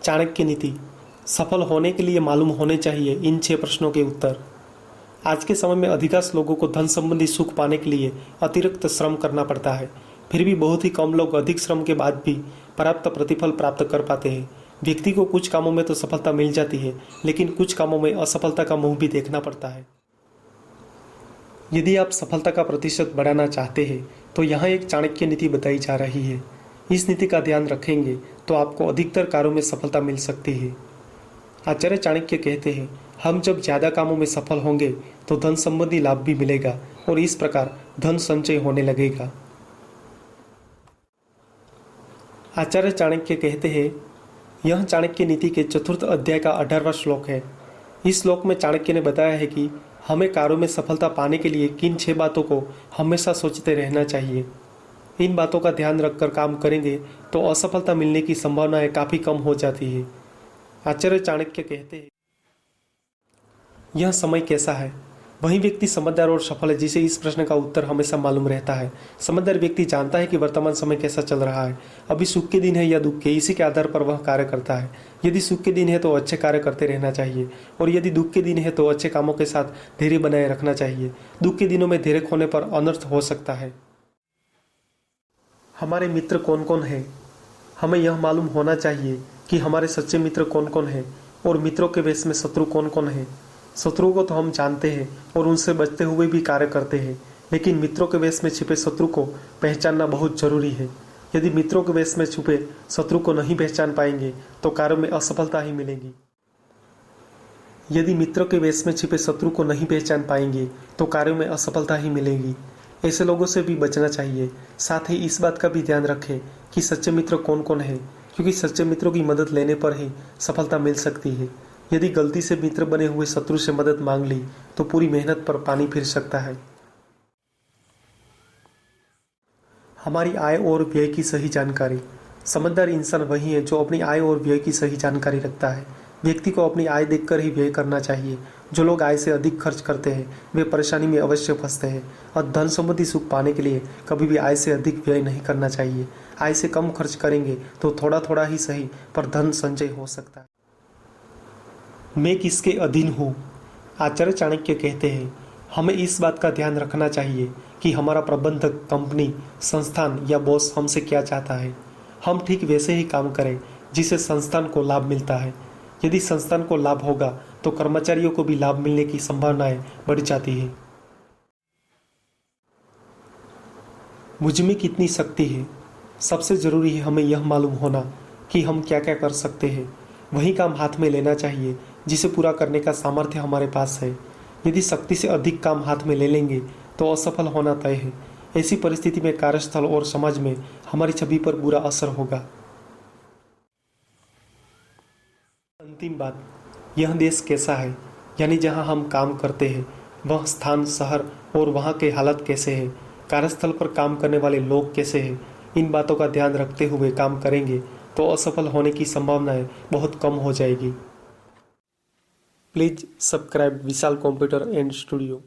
चाणक्य नीति। सफल होने के लिए मालूम होने चाहिए इन 6 प्रश्नों के उत्तर। आज के समय में अधिकांश लोगों को धन संबंधी सुख पाने के लिए अतिरिक्त श्रम करना पड़ता है। फिर भी बहुत ही कम लोग अधिक श्रम के बाद भी पर्याप्त प्रतिफल प्राप्त कर पाते हैं। व्यक्ति को कुछ कामों में तो सफलता मिल जाती है, लेकिन कुछ कामों में असफलता का मुंह भी देखना पड़ता है। यदि आप सफलता का प्रतिशत बढ़ाना चाहते हैं तो यहाँ एक चाणक्य नीति बताई जा रही है। इस नीति का ध्यान रखेंगे तो आपको अधिकतर कार्यों में सफलता मिल सकती है। आचार्य चाणक्य कहते हैं, हम जब ज़्यादा कामों में सफल होंगे तो धन संबंधी लाभ भी मिलेगा और इस प्रकार धन संचय होने लगेगा। आचार्य चाणक्य कहते हैं, यह चाणक्य नीति के 4th अध्याय का 18वां श्लोक है। इस श्लोक में चाणक्य ने बताया है कि हमें कार्यों में सफलता पाने के लिए किन 6 बातों को हमेशा सोचते रहना चाहिए। इन बातों का ध्यान रखकर काम करेंगे तो असफलता मिलने की संभावनाएं काफ़ी कम हो जाती है। आचार्य चाणक्य कहते हैं, यह समय कैसा है? वही व्यक्ति समझदार और सफल है जिसे इस प्रश्न का उत्तर हमेशा मालूम रहता है। समझदार व्यक्ति जानता है कि वर्तमान समय कैसा चल रहा है, अभी सुख के दिन है या दुख के, इसी के आधार पर वह कार्य करता है। यदि सुख के दिन है तो अच्छे कार्य करते रहना चाहिए और यदि दुख के दिन है तो अच्छे कामों के साथ धैर्य बनाए रखना चाहिए। दुख के दिनों में धैर्य खोने पर अनर्थ हो सकता है। हमारे मित्र कौन कौन हैं? हमें यह मालूम होना चाहिए कि हमारे सच्चे मित्र कौन कौन हैं और मित्रों के वेश में शत्रु कौन कौन है। शत्रुओं को तो हम जानते हैं और उनसे बचते हुए भी कार्य करते हैं, लेकिन मित्रों के वेश में छिपे शत्रु को पहचानना बहुत जरूरी है। यदि मित्रों के वेश में छुपे शत्रु को नहीं पहचान पाएंगे तो कार्य में असफलता ही मिलेगी। यदि मित्रों के वेश में छिपे शत्रु को नहीं पहचान पाएंगे तो कार्य में असफलता ही मिलेगी। ऐसे लोगों से भी बचना चाहिए। साथ ही इस बात का भी ध्यान रखें कि सच्चे मित्र कौन कौन है, क्योंकि सच्चे मित्रों की मदद लेने पर ही सफलता मिल सकती है। यदि गलती से मित्र बने हुए शत्रु से मदद मांग ली तो पूरी मेहनत पर पानी फिर सकता है। हमारी आय और व्यय की सही जानकारी। समझदार इंसान वही है जो अपनी आय और व्यय की सही जानकारी रखता है। व्यक्ति को अपनी आय देखकर ही व्यय करना चाहिए। जो लोग आय से अधिक खर्च करते हैं वे परेशानी में अवश्य फंसते हैं और धन संबंधी सुख पाने के लिए कभी भी आय से अधिक व्यय नहीं करना चाहिए। आय से कम खर्च करेंगे तो थोड़ा थोड़ा ही सही पर धन संचय हो सकता है। मैं किसके अधीन हूँ? आचार्य चाणक्य कहते हैं, हमें इस बात का ध्यान रखना चाहिए कि हमारा प्रबंधक, कंपनी, संस्थान या बॉस हमसे क्या चाहता है। हम ठीक वैसे ही काम करें जिससे संस्थान को लाभ मिलता है। यदि संस्थान को लाभ होगा तो कर्मचारियों को भी लाभ मिलने की संभावनाएं बढ़ जाती है। मुझ में कितनी शक्ति है? सबसे जरूरी है हमें यह मालूम होना कि हम क्या क्या कर सकते हैं। वही काम हाथ में लेना चाहिए जिसे पूरा करने का सामर्थ्य हमारे पास है। यदि शक्ति से अधिक काम हाथ में ले लेंगे तो असफल होना तय है। ऐसी परिस्थिति में कार्यस्थल और समाज में हमारी छवि पर बुरा असर होगा। अंतिम बात, यह देश कैसा है, यानी जहां हम काम करते हैं वह स्थान, शहर और वहां के हालात कैसे हैं। कार्यस्थल पर काम करने वाले लोग कैसे हैं। इन बातों का ध्यान रखते हुए काम करेंगे तो असफल होने की संभावनाएं बहुत कम हो जाएगी। Please subscribe Vishal computer and studio.